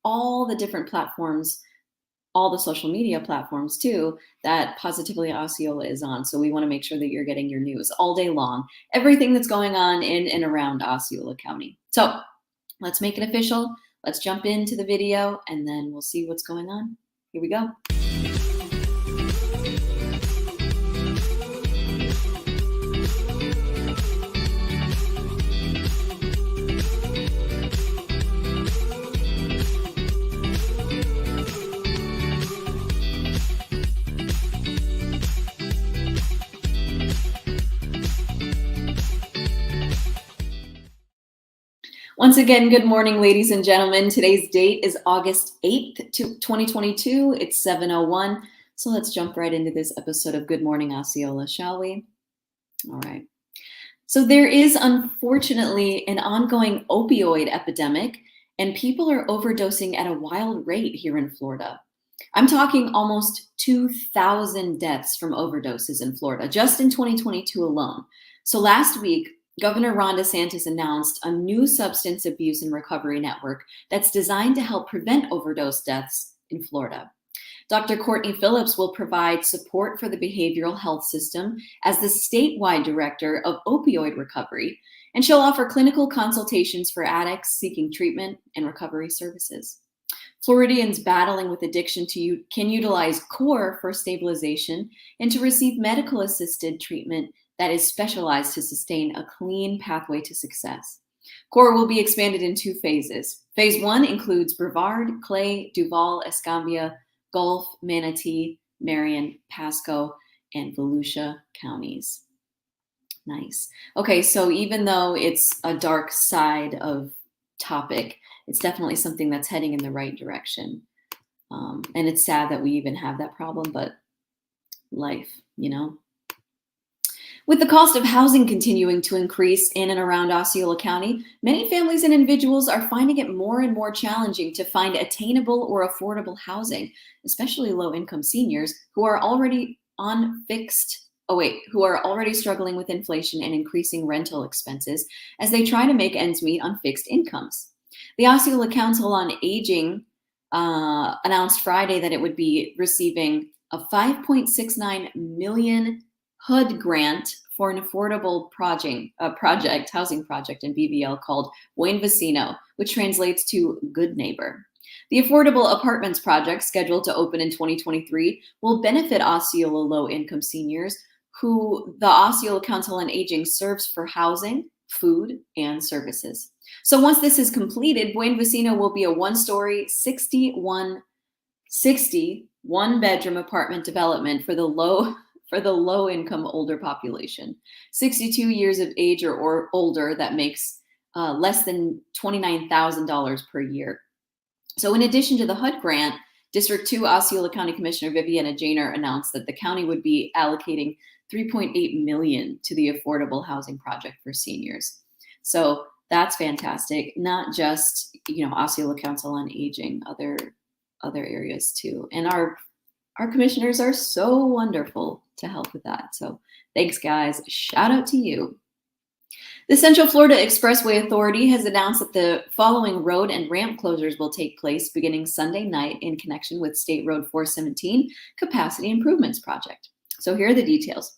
all the different platforms, all the social media platforms too, that Positively Osceola is on. So we want to make sure that you're getting your news all day long, everything that's going on in and around Osceola County. So let's make it official. Let's jump into the video and then we'll see what's going on. Here we go. Once again, good morning, ladies and gentlemen. Today's date is August 8th, 2022. It's 7:01. So let's jump right into this episode of Good Morning Osceola, shall we? All right. So there is unfortunately an ongoing opioid epidemic, and people are overdosing at a wild rate here in Florida. I'm talking almost 2,000 deaths from overdoses in Florida, just in 2022 alone. So last week, Governor Ron DeSantis announced a new substance abuse and recovery network that's designed to help prevent overdose deaths in Florida. Dr. Courtney Phillips will provide support for the behavioral health system as the statewide director of opioid recovery, and she'll offer clinical consultations for addicts seeking treatment and recovery services. Floridians battling with addiction can utilize CORE for stabilization and to receive medical assisted treatment that is specialized to sustain a clean pathway to success. CORE will be expanded in 2 phases. Phase 1 includes Brevard, Clay, Duval, Escambia, Gulf, Manatee, Marion, Pasco, and Volusia counties. Nice. Okay, so even though it's a dark side of topic, it's definitely something that's heading in the right direction. And it's sad that we even have that problem, but life, you know? With the cost of housing continuing to increase in and around Osceola County, many families and individuals are finding it more and more challenging to find attainable or affordable housing, especially low-income seniors who are already struggling with inflation and increasing rental expenses as they try to make ends meet on fixed incomes. The Osceola Council on Aging announced Friday that it would be receiving a $5.69 million HUD grant for an affordable housing project in BVL called Buen Vecino, which translates to good neighbor. The affordable apartments project, scheduled to open in 2023, will benefit Osceola low-income seniors who the Osceola Council on Aging serves for housing, food, and services. So once this is completed, Buen Vecino will be a 1-story, 61-bedroom apartment development for the low-income older population, 62 years of age or older, that makes less than $29,000 per year. So in addition to the HUD grant, District 2 Osceola County Commissioner Viviana Janer announced that the county would be allocating $3.8 million to the affordable housing project for seniors. So that's fantastic. Not just, Osceola Council on Aging, other areas too. And our commissioners are so wonderful to help with that. So thanks, guys. Shout out to you. The Central Florida Expressway Authority has announced that the following road and ramp closures will take place beginning Sunday night in connection with State Road 417 Capacity Improvements Project. So here are the details.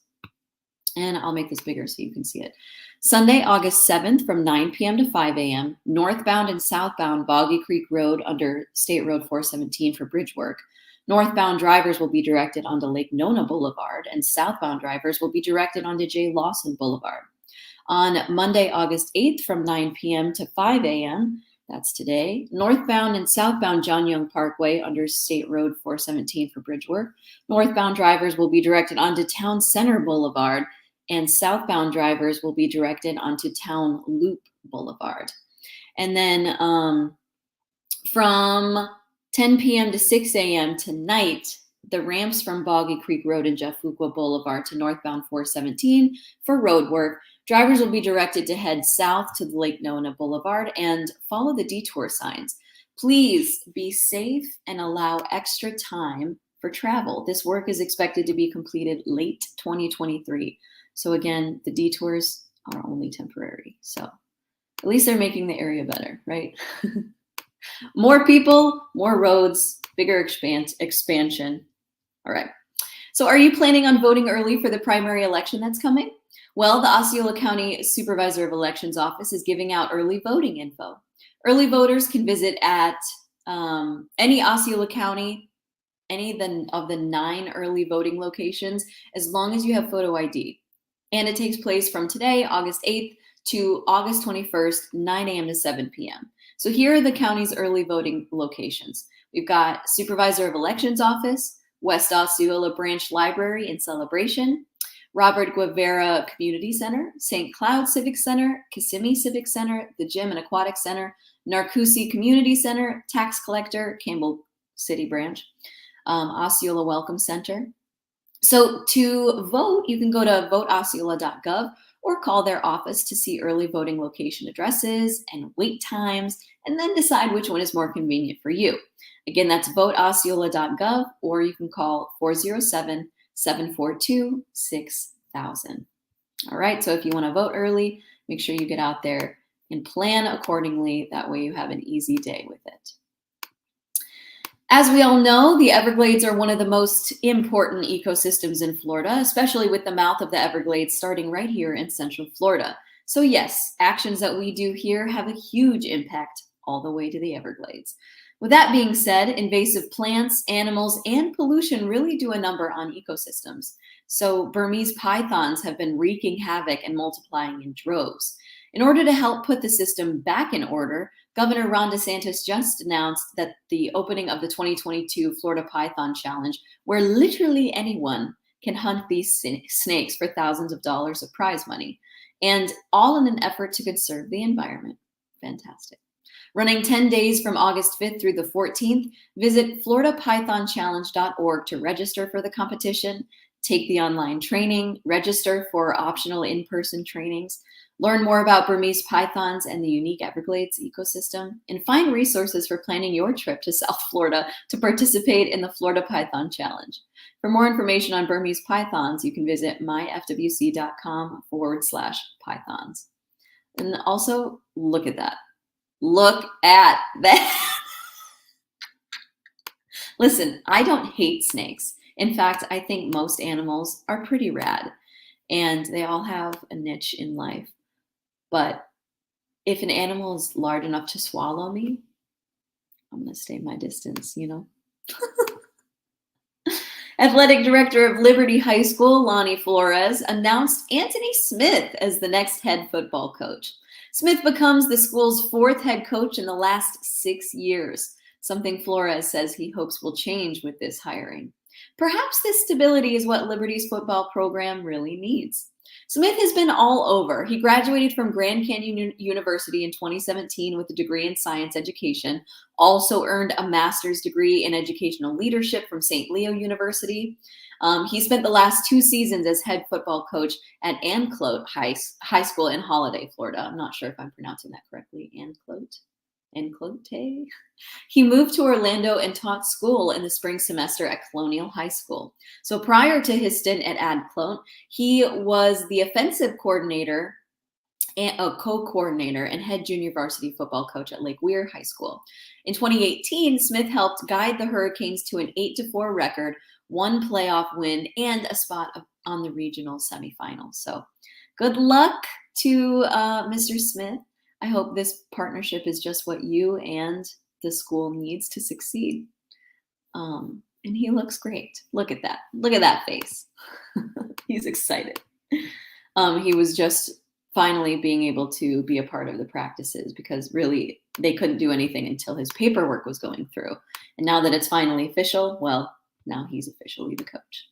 And I'll make this bigger so you can see it. Sunday, August 7th from 9 p.m. to 5 a.m., northbound and southbound Boggy Creek Road under State Road 417 for bridge work. Northbound drivers will be directed onto Lake Nona Boulevard, and southbound drivers will be directed onto J. Lawson Boulevard. On Monday, August 8th from 9 p.m. to 5 a.m., that's today, northbound and southbound John Young Parkway under State Road 417 for bridge work. Northbound drivers will be directed onto Town Center Boulevard, and southbound drivers will be directed onto Town Loop Boulevard. And then from 10 p.m. to 6 a.m. tonight, the ramps from Boggy Creek Road and Jeff Fuqua Boulevard to northbound 417 for road work. Drivers will be directed to head south to the Lake Nona Boulevard and follow the detour signs. Please be safe and allow extra time for travel. This work is expected to be completed late 2023. So again, the detours are only temporary. So at least they're making the area better, right? More people, more roads, bigger expansion. All right. So are you planning on voting early for the primary election that's coming? Well, the Osceola County Supervisor of Elections Office is giving out early voting info. Early voters can visit at any Osceola County, of the 9 early voting locations, as long as you have photo ID. And it takes place from today, August 8th, to August 21st, 9 a.m. to 7 p.m. So here are the county's early voting locations. We've got Supervisor of Elections Office, West Osceola Branch Library in Celebration, Robert Guevara Community Center, St. Cloud Civic Center, Kissimmee Civic Center, the Gym and Aquatic Center, Narcoossee Community Center, Tax Collector, Campbell City Branch, Osceola Welcome Center. So to vote, you can go to voteosceola.gov or call their office to see early voting location addresses and wait times, and then decide which one is more convenient for you. Again, that's voteosceola.gov, or you can call 407-742-6000. All right, so if you want to vote early, make sure you get out there and plan accordingly. That way you have an easy day with it. As we all know, the Everglades are one of the most important ecosystems in Florida, especially with the mouth of the Everglades starting right here in Central Florida. So yes, actions that we do here have a huge impact all the way to the Everglades. With that being said, invasive plants, animals, and pollution really do a number on ecosystems. So Burmese pythons have been wreaking havoc and multiplying in droves. In order to help put the system back in order, Governor Ron DeSantis just announced that the opening of the 2022 Florida Python Challenge, where literally anyone can hunt these snakes for thousands of dollars of prize money, and all in an effort to conserve the environment. Fantastic. Running 10 days from August 5th through the 14th, visit floridapythonchallenge.org to register for the competition, take the online training, register for optional in-person trainings, learn more about Burmese pythons and the unique Everglades ecosystem, and find resources for planning your trip to South Florida to participate in the Florida Python Challenge. For more information on Burmese pythons, you can visit myfwc.com/pythons. And also, look at that. Look at that. Listen, I don't hate snakes. In fact, I think most animals are pretty rad, and they all have a niche in life. But if an animal is large enough to swallow me, I'm going to stay my distance, you know? Athletic Director of Liberty High School, Lonnie Flores, announced Antony Smith as the next head football coach. Smith becomes the school's 4th head coach in the last 6 years, something Flores says he hopes will change with this hiring. Perhaps this stability is what Liberty's football program really needs. Smith has been all over. He graduated from Grand Canyon University in 2017 with a degree in science education, also earned a master's degree in educational leadership from St. Leo University. He spent the last 2 seasons as head football coach at Anclote High School in Holiday, Florida. I'm not sure if I'm pronouncing that correctly. Anclote? He moved to Orlando and taught school in the spring semester at Colonial High School. So prior to his stint at Anclote, he was the offensive coordinator and a co-coordinator and head junior varsity football coach at Lake Weir High School. In 2018, Smith helped guide the Hurricanes to an 8-4 record, 1 playoff win, and a spot on the regional semifinals. So good luck to Mr. Smith. I hope this partnership is just what you and the school needs to succeed. And he looks great. Look at that. Look at that face. He's excited. He was just finally being able to be a part of the practices, because really they couldn't do anything until his paperwork was going through. And now that it's finally official, well, now he's officially the coach.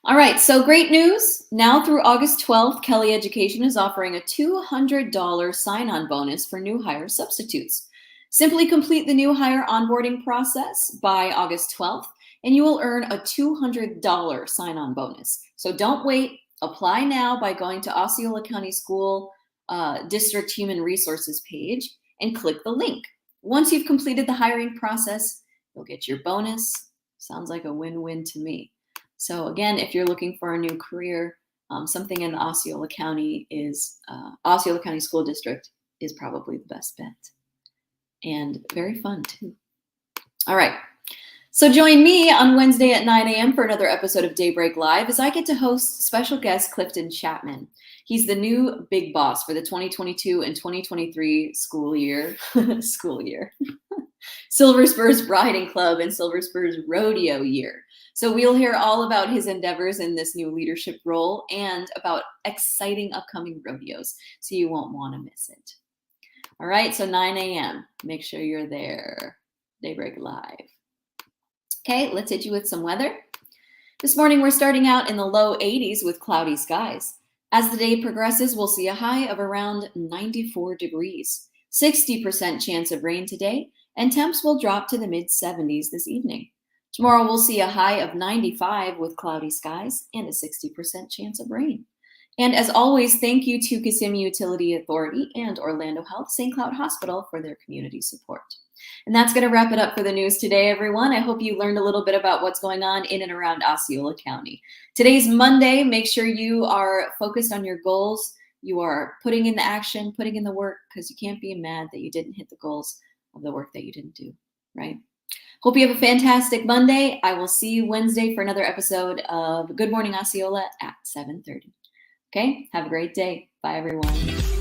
All right, so great news. Now through August 12th, Kelly Education is offering a $200 sign-on bonus for new hire substitutes. Simply complete the new hire onboarding process by August 12th, and you will earn a $200 sign-on bonus. So don't wait. Apply now by going to Osceola County School District Human Resources page and click the link. Once you've completed the hiring process, you'll get your bonus. Sounds like a win-win to me. So again, if you're looking for a new career, something in the Osceola County School District is probably the best bet. and very fun too. All right. So join me on Wednesday at 9 a.m. for another episode of Daybreak Live as I get to host special guest Clifton Chapman. He's the new big boss for the 2022 and 2023 school year. Silver Spurs Riding Club and Silver Spurs Rodeo year. So we'll hear all about his endeavors in this new leadership role and about exciting upcoming rodeos. So you won't want to miss it. All right, so 9 a.m. Make sure you're there. Daybreak Live. Okay, let's hit you with some weather. This morning, we're starting out in the low 80s with cloudy skies. As the day progresses, we'll see a high of around 94 degrees, 60% chance of rain today, and temps will drop to the mid-70s this evening. Tomorrow, we'll see a high of 95 with cloudy skies and a 60% chance of rain. And as always, thank you to Kissimmee Utility Authority and Orlando Health St. Cloud Hospital for their community support. And that's going to wrap it up for the news today, everyone. I hope you learned a little bit about what's going on in and around Osceola County. Today's Monday. Make sure you are focused on your goals. You are putting in the action, putting in the work, because you can't be mad that you didn't hit the goals of the work that you didn't do, right? Hope you have a fantastic Monday. I will see you Wednesday for another episode of Good Morning Osceola at 7:30. Okay, have a great day. Bye, everyone.